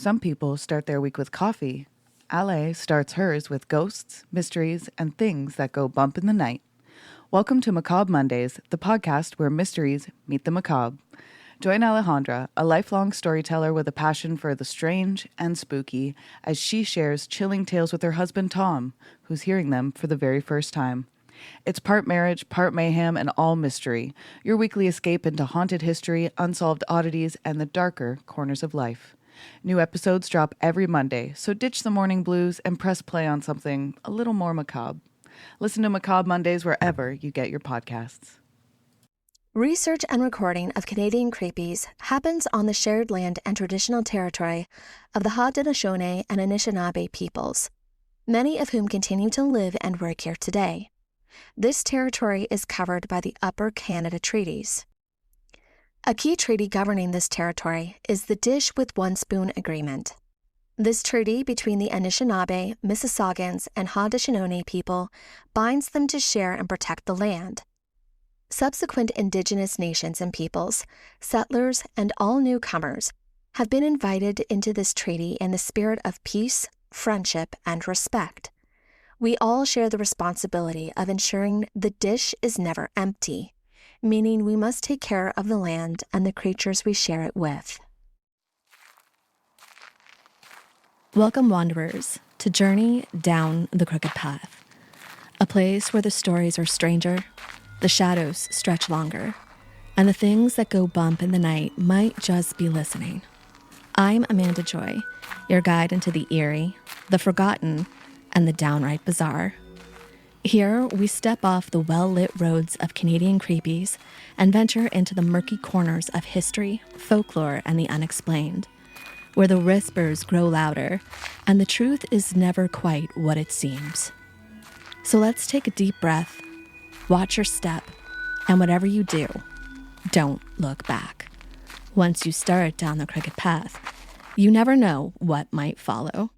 Some people start their week with coffee. Ale starts hers with ghosts, mysteries, and things that go bump in the night. Welcome to Macabre Mondays, the podcast where mysteries meet the macabre. Join Alejandra, a lifelong storyteller with a passion for the strange and spooky, as she shares chilling tales with her husband Tom, who's hearing them for the very first time. It's part marriage, part mayhem, and all mystery. Your weekly escape into haunted history, unsolved oddities, and the darker corners of life. New episodes drop every Monday, so ditch the morning blues and press play on something a little more macabre. Listen to Macabre Mondays wherever you get your podcasts. Research and recording of Canadian creepies happens on the shared land and traditional territory of the Haudenosaunee and Anishinaabe peoples, many of whom continue to live and work here today. This territory is covered by the Upper Canada Treaties. A key treaty governing this territory is the Dish with One Spoon Agreement. This treaty between the Anishinaabe, Mississaugas, and Haudenosaunee people binds them to share and protect the land. Subsequent Indigenous nations and peoples, settlers, and all newcomers have been invited into this treaty in the spirit of peace, friendship, and respect. We all share the responsibility of ensuring the dish is never empty, meaning we must take care of the land and the creatures we share it with. Welcome, wanderers, to journey down the crooked path, a place where the stories are stranger, the shadows stretch longer, and the things that go bump in the night might just be listening. I'm Amanda Joy, your guide into the eerie, the forgotten, and the downright bizarre. Here, we step off the well-lit roads of Canadian creepies and venture into the murky corners of history, folklore, and the unexplained, where the whispers grow louder and the truth is never quite what it seems. So let's take a deep breath, watch your step, and whatever you do, don't look back. Once you start down the crooked path, you never know what might follow.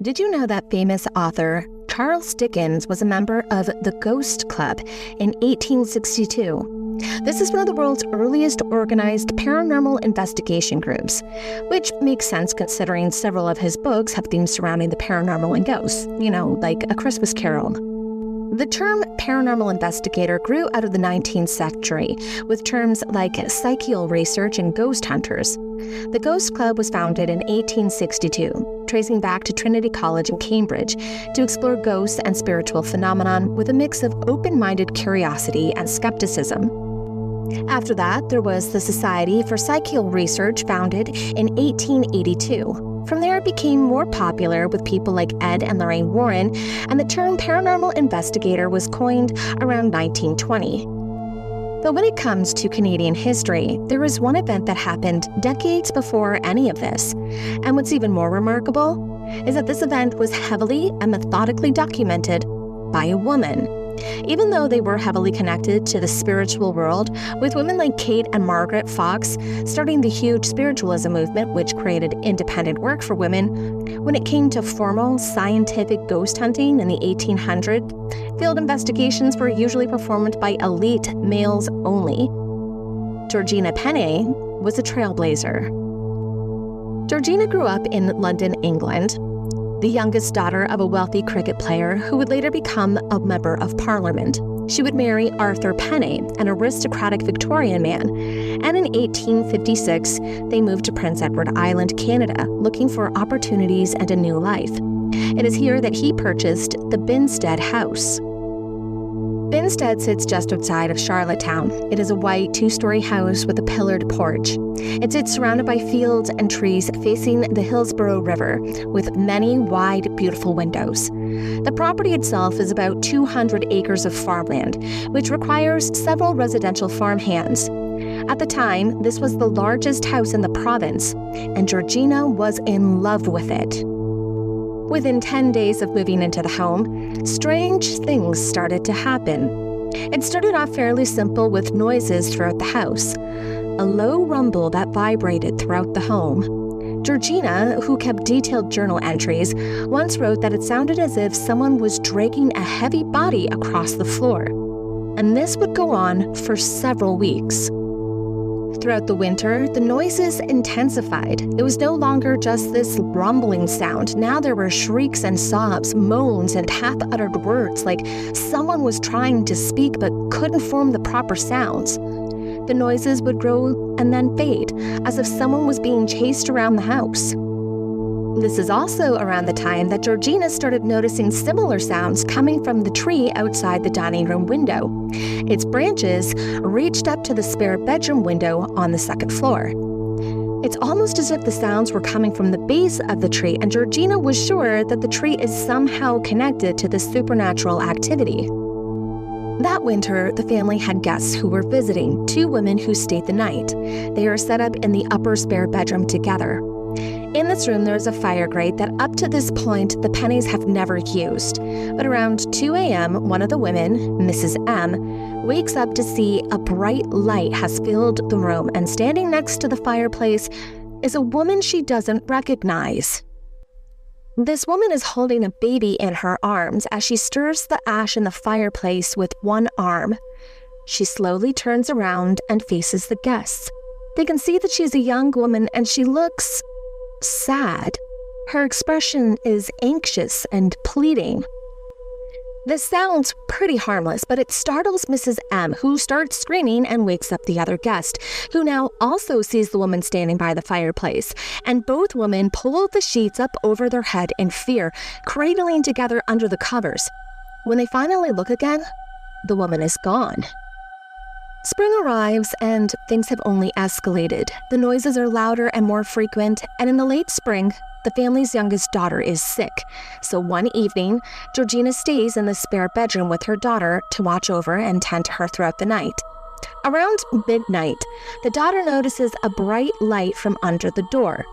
Did you know that famous author Charles Dickens was a member of the Ghost Club in 1862? This is one of the world's earliest organized paranormal investigation groups, which makes sense considering several of his books have themes surrounding the paranormal and ghosts, like A Christmas Carol. The term paranormal investigator grew out of the 19th century with terms like psychical research and ghost hunters. The Ghost Club was founded in 1862, tracing back to Trinity College in Cambridge to explore ghosts and spiritual phenomenon with a mix of open-minded curiosity and skepticism. After that, there was the Society for Psychical Research, founded in 1882. From there, it became more popular with people like Ed and Lorraine Warren, and the term paranormal investigator was coined around 1920. But when it comes to Canadian history, there is one event that happened decades before any of this. And what's even more remarkable is that this event was heavily and methodically documented by a woman. Even though they were heavily connected to the spiritual world, with women like Kate and Margaret Fox starting the huge spiritualism movement, which created independent work for women, when it came to formal scientific ghost hunting in the 1800s, field investigations were usually performed by elite males only. Georgina Pennee was a trailblazer. Georgina grew up in London, England, the youngest daughter of a wealthy cricket player who would later become a member of Parliament. She would marry Arthur Pennee, an aristocratic Victorian man, and in 1856, they moved to Prince Edward Island, Canada, looking for opportunities and a new life. It is here that he purchased the Binstead house. Binstead sits just outside of Charlottetown. It is a white two-story house with a pillared porch. It sits surrounded by fields and trees facing the Hillsborough River, with many wide, beautiful windows. The property itself is about 200 acres of farmland, which requires several residential farmhands. At the time, this was the largest house in the province, and Georgina was in love with it. Within 10 days of moving into the home, strange things started to happen. It started off fairly simple with noises throughout the house, a low rumble that vibrated throughout the home. Georgina, who kept detailed journal entries, once wrote that it sounded as if someone was dragging a heavy body across the floor. And this would go on for several weeks. Throughout the winter, the noises intensified. It was no longer just this rumbling sound. Now there were shrieks and sobs, moans, and half-uttered words like someone was trying to speak but couldn't form the proper sounds. The noises would grow and then fade, as if someone was being chased around the house. This is also around the time that Georgina started noticing similar sounds coming from the tree outside the dining room window. Its branches reached up to the spare bedroom window on the second floor. It's almost as if the sounds were coming from the base of the tree, and Georgina was sure that the tree is somehow connected to this supernatural activity. That winter, the family had guests who were visiting, 2 women who stayed the night. They are set up in the upper spare bedroom together. In this room, there is a fire grate that up to this point, the Pennees have never used. But around 2 a.m., one of the women, Mrs. M, wakes up to see a bright light has filled the room, and standing next to the fireplace is a woman she doesn't recognize. This woman is holding a baby in her arms as she stirs the ash in the fireplace with one arm. She slowly turns around and faces the guests. They can see that she's a young woman and she looks sad. Her expression is anxious and pleading. This sounds pretty harmless, but it startles Mrs. M, who starts screaming and wakes up the other guest, who now also sees the woman standing by the fireplace. And both women pull the sheets up over their head in fear, cradling together under the covers. When they finally look again, the woman is gone. Spring arrives and things have only escalated. The noises are louder and more frequent, and in the late spring, the family's youngest daughter is sick. So one evening, Georgina stays in the spare bedroom with her daughter to watch over and tend to her throughout the night. Around midnight, the daughter notices a bright light from under the door.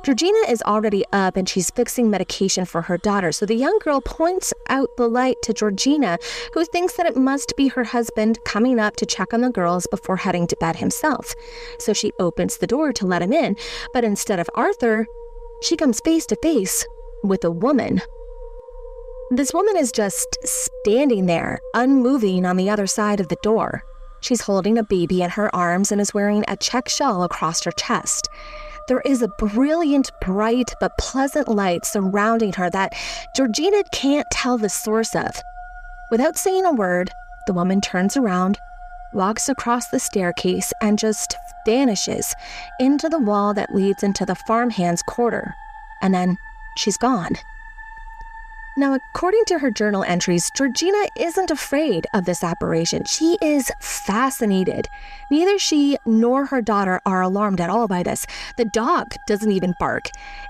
Georgina is already up and she's fixing medication for her daughter, so the young girl points out the light to Georgina, who thinks that it must be her husband coming up to check on the girls before heading to bed himself. So she opens the door to let him in, but instead of Arthur, she comes face to face with a woman. This woman is just standing there, unmoving on the other side of the door. She's holding a baby in her arms and is wearing a check shawl across her chest. There is a brilliant, bright, but pleasant light surrounding her that Georgina can't tell the source of. Without saying a word, the woman turns around, walks across the staircase, and just vanishes into the wall that leads into the farmhand's quarter. And then she's gone. Now, according to her journal entries, Georgina isn't afraid of this apparition. She is fascinated. Neither she nor her daughter are alarmed at all by this. The dog doesn't even bark.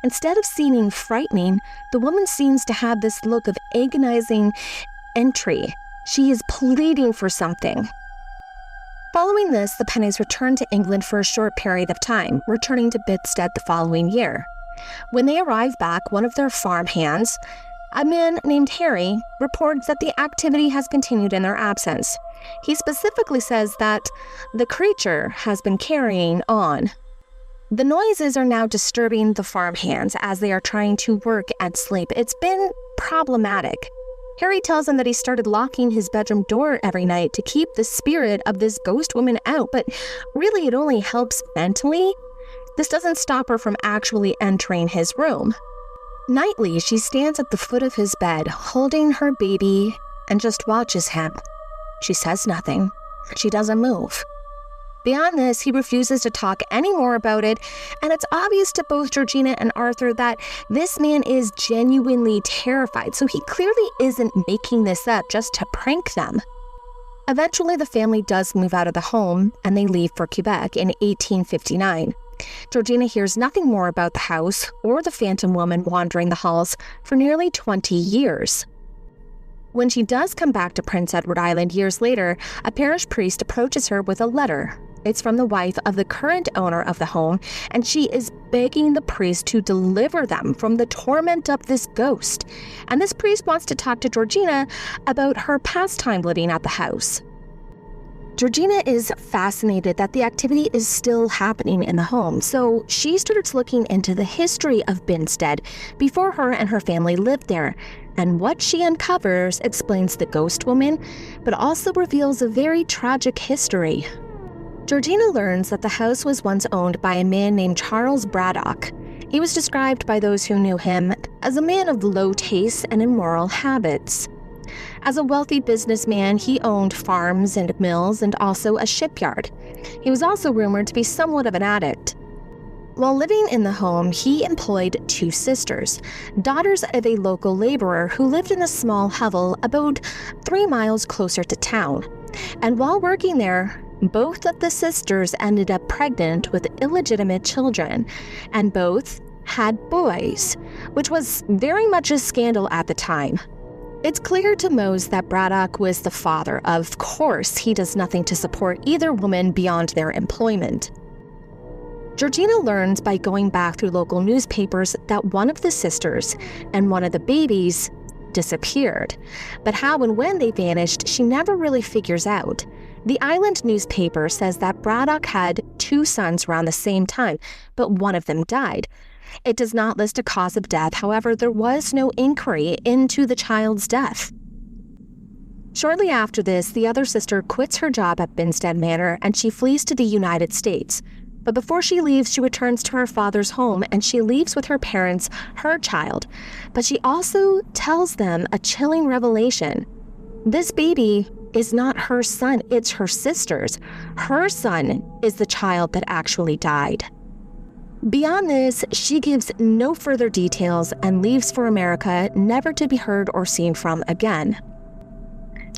Instead of seeming frightening, the woman seems to have this look of agonizing entry. She is pleading for something. Following this, the Pennees returned to England for a short period of time, returning to Binstead the following year. When they arrive back, one of their farm hands, a man named Harry, reports that the activity has continued in their absence. He specifically says that the creature has been carrying on. The noises are now disturbing the farm hands as they are trying to work and sleep. It's been problematic. Harry tells him that he started locking his bedroom door every night to keep the spirit of this ghost woman out, but really it only helps mentally. This doesn't stop her from actually entering his room. Nightly, she stands at the foot of his bed, holding her baby, and just watches him. She says nothing. She doesn't move. Beyond this, he refuses to talk any more about it, and it's obvious to both Georgina and Arthur that this man is genuinely terrified, so he clearly isn't making this up just to prank them. Eventually, the family does move out of the home, and they leave for Quebec in 1859. Georgina hears nothing more about the house or the phantom woman wandering the halls for nearly 20 years. When she does come back to Prince Edward Island years later, a parish priest approaches her with a letter. It's from the wife of the current owner of the home, and she is begging the priest to deliver them from the torment of this ghost. And this priest wants to talk to Georgina about her past time living at the house. Georgina is fascinated that the activity is still happening in the home, so she starts looking into the history of Binstead before her and her family lived there. And what she uncovers explains the ghost woman, but also reveals a very tragic history. Georgina learns that the house was once owned by a man named Charles Braddock. He was described by those who knew him as a man of low taste and immoral habits. As a wealthy businessman, he owned farms and mills and also a shipyard. He was also rumored to be somewhat of an addict. While living in the home, he employed 2 sisters, daughters of a local laborer who lived in a small hovel about 3 miles closer to town. And while working there, both of the sisters ended up pregnant with illegitimate children, and both had boys, which was very much a scandal at the time. It's clear to most that Braddock was the father. Of course, he does nothing to support either woman beyond their employment. Georgina learns by going back through local newspapers that one of the sisters and one of the babies disappeared. But how and when they vanished, she never really figures out. The island newspaper says that Braddock had 2 sons around the same time, but one of them died. It does not list a cause of death, however, there was no inquiry into the child's death. Shortly after this, the other sister quits her job at Binstead Manor and she flees to the United States. But before she leaves, she returns to her father's home and she leaves with her parents, her child. But she also tells them a chilling revelation. This baby is not her son, it's her sister's. Her son is the child that actually died. Beyond this, she gives no further details and leaves for America, never to be heard or seen from again.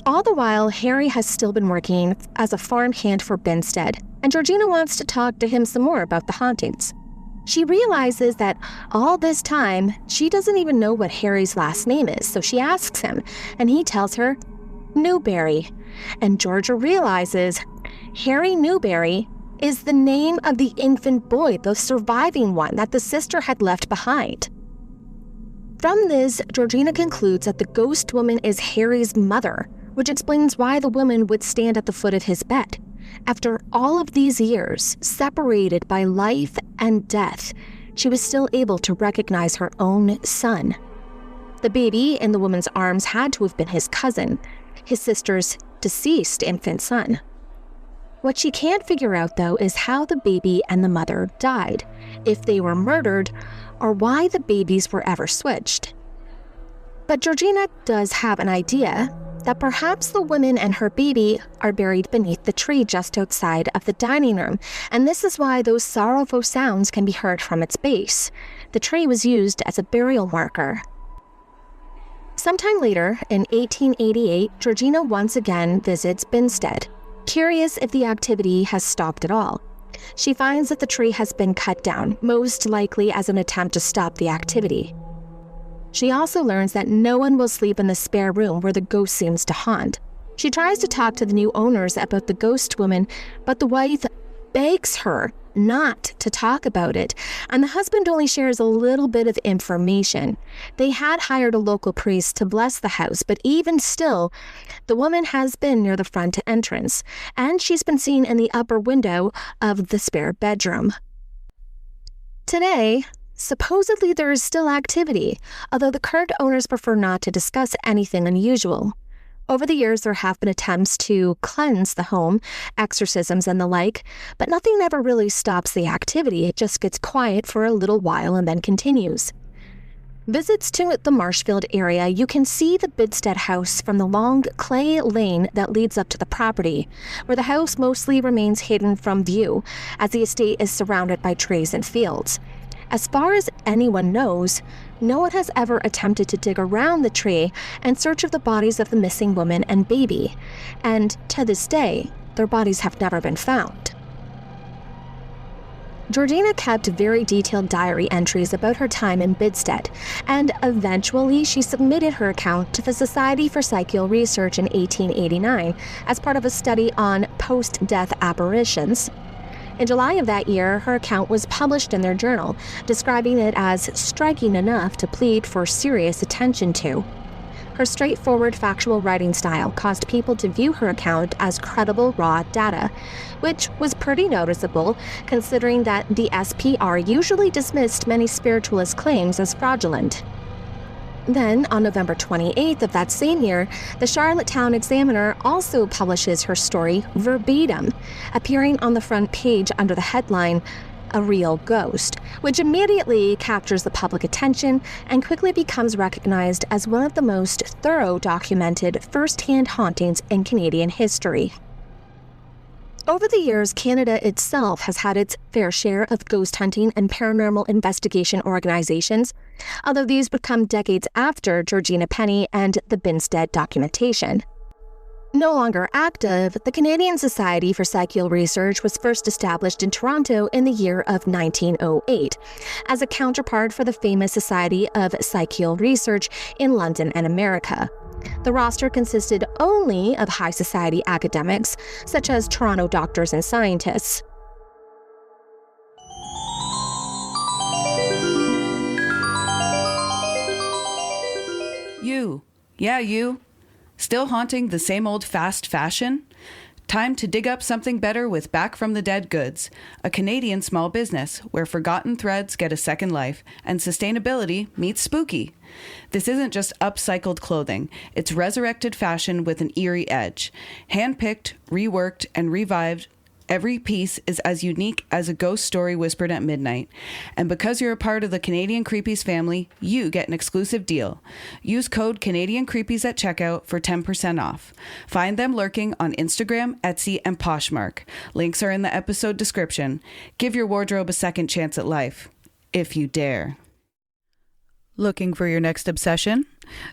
All the while, Harry has still been working as a farmhand for Binstead, and Georgina wants to talk to him some more about the hauntings. She realizes that all this time, she doesn't even know what Harry's last name is, so she asks him, and he tells her, Newberry. And Georgia realizes Harry Newberry is the name of the infant boy, the surviving one that the sister had left behind. From this, Georgina concludes that the ghost woman is Harry's mother, which explains why the woman would stand at the foot of his bed. After all of these years, separated by life and death, she was still able to recognize her own son. The baby in the woman's arms had to have been his cousin, his sister's deceased infant son. What she can't figure out, though, is how the baby and the mother died, if they were murdered, or why the babies were ever switched. But Georgina does have an idea that perhaps the woman and her baby are buried beneath the tree just outside of the dining room, and this is why those sorrowful sounds can be heard from its base. The tree was used as a burial marker. Sometime later, in 1888, Georgina once again visits Binstead, curious if the activity has stopped at all. She finds that the tree has been cut down, most likely as an attempt to stop the activity. She also learns that no one will sleep in the spare room where the ghost seems to haunt. She tries to talk to the new owners about the ghost woman, but the wife begs her not to talk about it, and the husband only shares a little bit of information. They had hired a local priest to bless the house, but even still, the woman has been near the front entrance, and she's been seen in the upper window of the spare bedroom. Today, supposedly there is still activity, although the current owners prefer not to discuss anything unusual. Over the years, there have been attempts to cleanse the home, exorcisms and the like, but nothing ever really stops the activity. It just gets quiet for a little while and then continues. Visits to the Marshfield area, you can see the Binstead house from the long clay lane that leads up to the property, where the house mostly remains hidden from view, as the estate is surrounded by trees and fields. As far as anyone knows, no one has ever attempted to dig around the tree in search of the bodies of the missing woman and baby, and to this day, their bodies have never been found. Georgina kept very detailed diary entries about her time in Binstead, and eventually she submitted her account to the Society for Psychical Research in 1889 as part of a study on post-death apparitions. In July of that year, her account was published in their journal, describing it as striking enough to plead for serious attention to. Her straightforward, factual writing style caused people to view her account as credible, raw data, which was pretty noticeable considering that the SPR usually dismissed many spiritualist claims as fraudulent. Then, on November 28th of that same year, the Charlottetown Examiner also publishes her story verbatim, appearing on the front page under the headline, "A Real Ghost," which immediately captures the public attention and quickly becomes recognized as one of the most thorough documented first-hand hauntings in Canadian history. Over the years, Canada itself has had its fair share of ghost hunting and paranormal investigation organizations, although these would come decades after Georgina Pennee and the Binstead documentation. No longer active, the Canadian Society for Psychical Research was first established in Toronto in the year of 1908, as a counterpart for the famous Society of Psychical Research in London and America. The roster consisted only of high society academics, such as Toronto doctors and scientists. You. Yeah, you. Still haunting the same old fast fashion? Time to dig up something better with Back from the Dead Goods, a Canadian small business where forgotten threads get a second life and sustainability meets spooky. This isn't just upcycled clothing, it's resurrected fashion with an eerie edge. Handpicked, reworked, and revived, every piece is as unique as a ghost story whispered at midnight. And because you're a part of the Canadian Creepies family, you get an exclusive deal. Use code Canadian Creepies at checkout for 10% off. Find them lurking on Instagram, Etsy, and Poshmark. Links are in the episode description. Give your wardrobe a second chance at life, if you dare. Looking for your next obsession?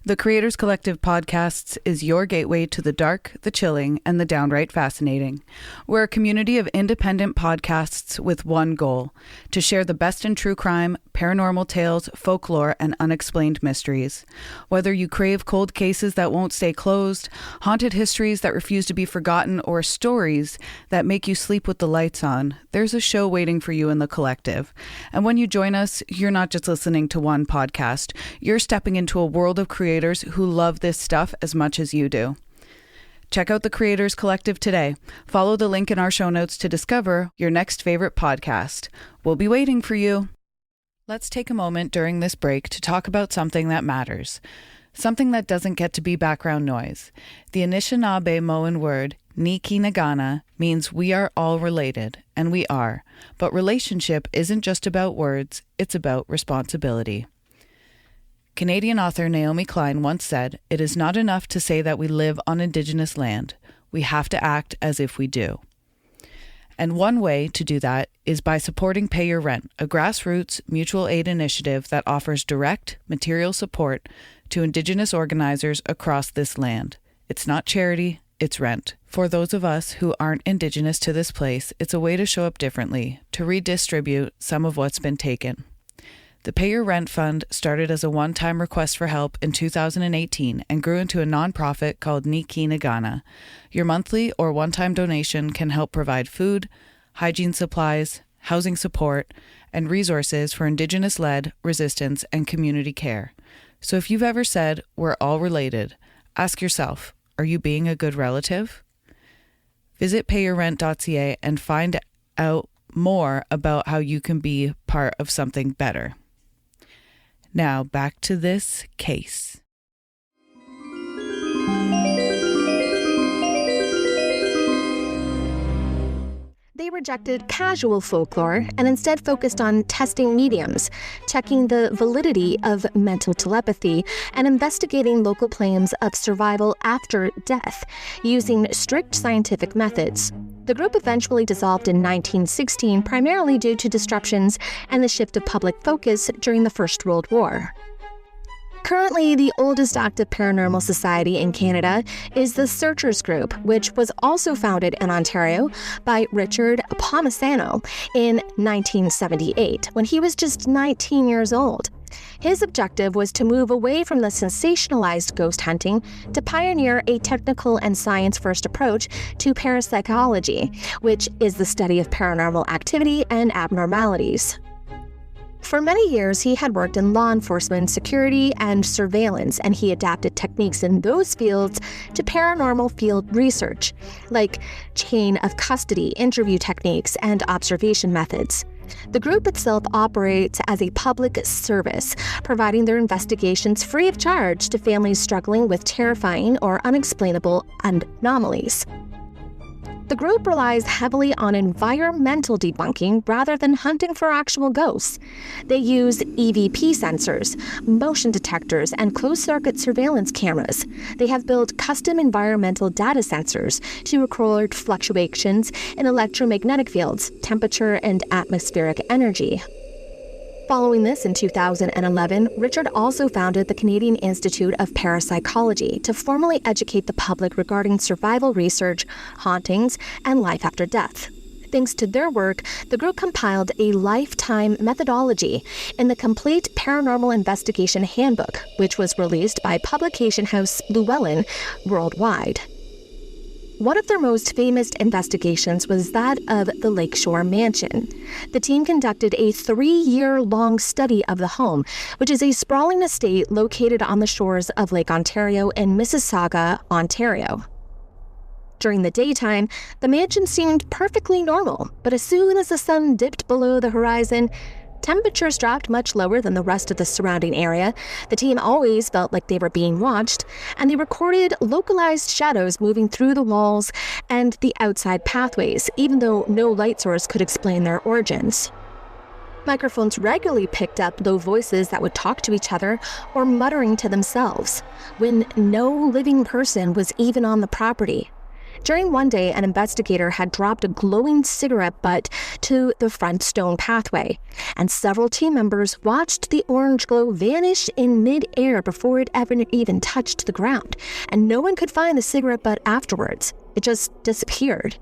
The Creators Collective Podcasts is your gateway to the dark, the chilling, and the downright fascinating. We're a community of independent podcasts with one goal: to share the best in true crime, paranormal tales, folklore, and unexplained mysteries. Whether you crave cold cases that won't stay closed, haunted histories that refuse to be forgotten, or stories that make you sleep with the lights on, there's a show waiting for you in the collective. And when you join us, you're not just listening to one podcast. You're stepping into a world of creators who love this stuff as much as you do. Check out the Creators Collective today. Follow the link in our show notes to discover your next favorite podcast. We'll be waiting for you. Let's take a moment during this break to talk about something that matters. Something that doesn't get to be background noise. The Anishinaabe-Moan word, Ni-ki-na-gana, means we are all related, and we are. But relationship isn't just about words, it's about responsibility. Canadian author Naomi Klein once said, "It is not enough to say that we live on Indigenous land. We have to act as if we do." And one way to do that is by supporting Pay Your Rent, a grassroots mutual aid initiative that offers direct material support to Indigenous organizers across this land. It's not charity, it's rent. For those of us who aren't Indigenous to this place, it's a way to show up differently, to redistribute some of what's been taken. The Pay Your Rent Fund started as a one-time request for help in 2018 and grew into a nonprofit called Ni-ki-na-gana. Your monthly or one-time donation can help provide food, hygiene supplies, housing support, and resources for Indigenous-led, resistance, and community care. So if you've ever said, "We're all related," ask yourself, are you being a good relative? Visit PayYourRent.ca and find out more about how you can be part of something better. Now, back to this case. They rejected casual folklore and instead focused on testing mediums, checking the validity of mental telepathy, and investigating local claims of survival after death using strict scientific methods. The group eventually dissolved in 1916, primarily due to disruptions and the shift of public focus during the First World War. Currently, the oldest active paranormal society in Canada is the Searchers Group, which was also founded in Ontario by Richard Pomisano in 1978, when he was just 19 years old. His objective was to move away from the sensationalized ghost hunting to pioneer a technical and science-first approach to parapsychology, which is the study of paranormal activity and abnormalities. For many years, he had worked in law enforcement, security, and surveillance, and he adapted techniques in those fields to paranormal field research, like chain of custody, interview techniques, and observation methods. The group itself operates as a public service, providing their investigations free of charge to families struggling with terrifying or unexplainable anomalies. The group relies heavily on environmental debunking rather than hunting for actual ghosts. They use EVP sensors, motion detectors, and closed-circuit surveillance cameras. They have built custom environmental data sensors to record fluctuations in electromagnetic fields, temperature, and atmospheric energy. Following this, in 2011, Richard also founded the Canadian Institute of Parapsychology to formally educate the public regarding survival research, hauntings, and life after death. Thanks to their work, the group compiled a lifetime methodology in the Complete Paranormal Investigation Handbook, which was released by publication house Llewellyn worldwide. One of their most famous investigations was that of the Lakeshore Mansion. The team conducted a 3-year-long study of the home, which is a sprawling estate located on the shores of Lake Ontario in Mississauga, Ontario. During the daytime, the mansion seemed perfectly normal, but as soon as the sun dipped below the horizon, temperatures dropped much lower than the rest of the surrounding area. The team always felt like they were being watched, and they recorded localized shadows moving through the walls and the outside pathways, even though no light source could explain their origins. Microphones regularly picked up low voices that would talk to each other or muttering to themselves, when no living person was even on the property. During one day, an investigator had dropped a glowing cigarette butt to the front stone pathway, and several team members watched the orange glow vanish in mid-air before it ever even touched the ground, and no one could find the cigarette butt afterwards. It just disappeared.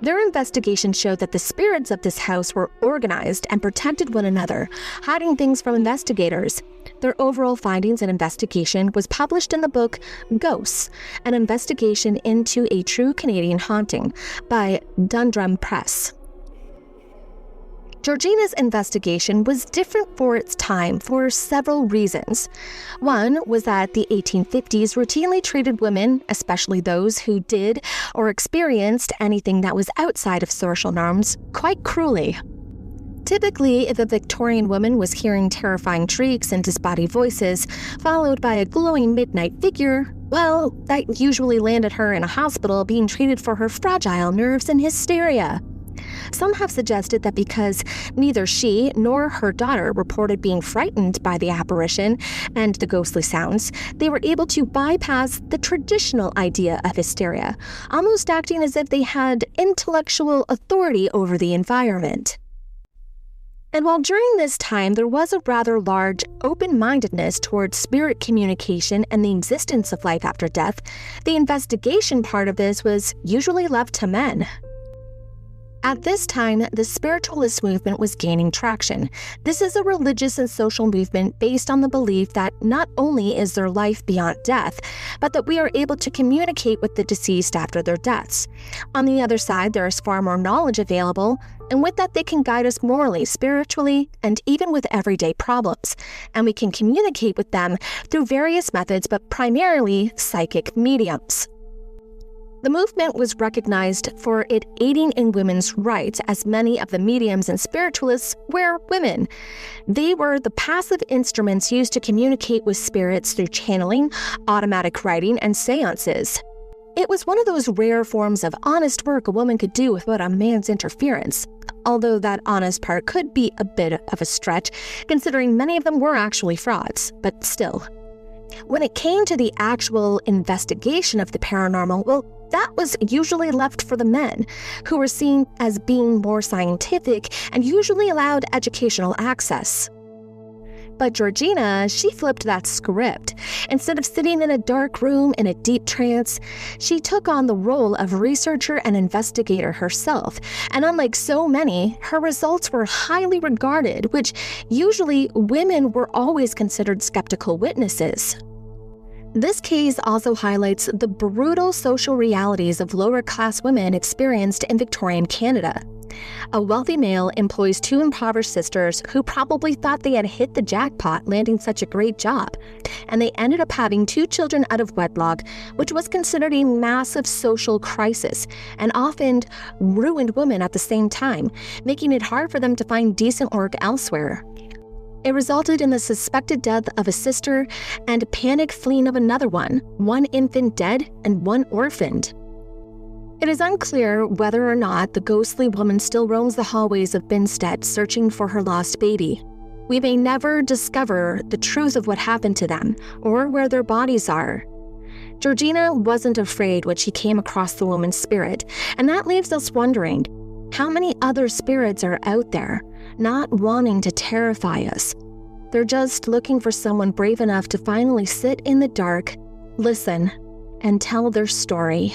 Their investigation showed that the spirits of this house were organized and protected one another, hiding things from investigators. Their overall findings and investigation was published in the book Ghosts, an investigation into a true Canadian haunting by Dundrum Press. Georgina's investigation was different for its time for several reasons. One was that the 1850s routinely treated women, especially those who did or experienced anything that was outside of social norms, quite cruelly. Typically, if a Victorian woman was hearing terrifying shrieks and disembodied voices, followed by a glowing midnight figure, well, that usually landed her in a hospital being treated for her fragile nerves and hysteria. Some have suggested that because neither she nor her daughter reported being frightened by the apparition and the ghostly sounds, they were able to bypass the traditional idea of hysteria, almost acting as if they had intellectual authority over the environment. And while during this time there was a rather large open-mindedness towards spirit communication and the existence of life after death, the investigation part of this was usually left to men. At this time, the spiritualist movement was gaining traction. This is a religious and social movement based on the belief that not only is there life beyond death, but that we are able to communicate with the deceased after their deaths. On the other side, there is far more knowledge available, and with that they can guide us morally, spiritually, and even with everyday problems. And we can communicate with them through various methods, but primarily psychic mediums. The movement was recognized for it aiding in women's rights, as many of the mediums and spiritualists were women. They were the passive instruments used to communicate with spirits through channeling, automatic writing, and seances. It was one of those rare forms of honest work a woman could do without a man's interference, although that honest part could be a bit of a stretch, considering many of them were actually frauds, but still. When it came to the actual investigation of the paranormal, well, that was usually left for the men, who were seen as being more scientific and usually allowed educational access. But Georgina, she flipped that script. Instead of sitting in a dark room in a deep trance, she took on the role of researcher and investigator herself. And unlike so many, her results were highly regarded, which usually women were always considered skeptical witnesses. This case also highlights the brutal social realities of lower-class women experienced in Victorian Canada. A wealthy male employs two impoverished sisters who probably thought they had hit the jackpot landing such a great job, and they ended up having two children out of wedlock, which was considered a massive social crisis and often ruined women at the same time, making it hard for them to find decent work elsewhere. It resulted in the suspected death of a sister and panic fleeing of another one infant dead and one orphaned. It is unclear whether or not the ghostly woman still roams the hallways of Binstead searching for her lost baby. We may never discover the truth of what happened to them or where their bodies are. Georgina wasn't afraid when she came across the woman's spirit, and that leaves us wondering, how many other spirits are out there, not wanting to terrify us? They're just looking for someone brave enough to finally sit in the dark, listen, and tell their story.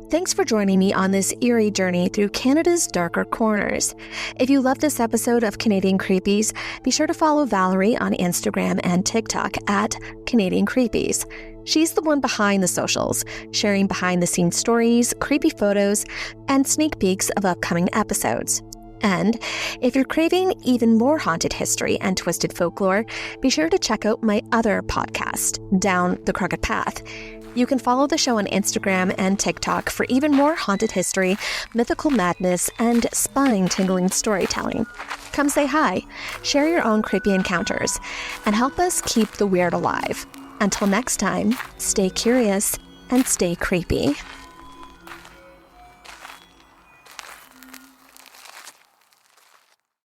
Thanks for joining me on this eerie journey through Canada's darker corners. If you love this episode of Canadian Creepies, be sure to follow Valerie on Instagram and TikTok at Canadian Creepies. She's the one behind the socials, sharing behind-the-scenes stories, creepy photos, and sneak peeks of upcoming episodes. And if you're craving even more haunted history and twisted folklore, be sure to check out my other podcast, Down the Crooked Path. You can follow the show on Instagram and TikTok for even more haunted history, mythical madness, and spine-tingling storytelling. Come say hi, share your own creepy encounters, and help us keep the weird alive. Until next time, stay curious and stay creepy.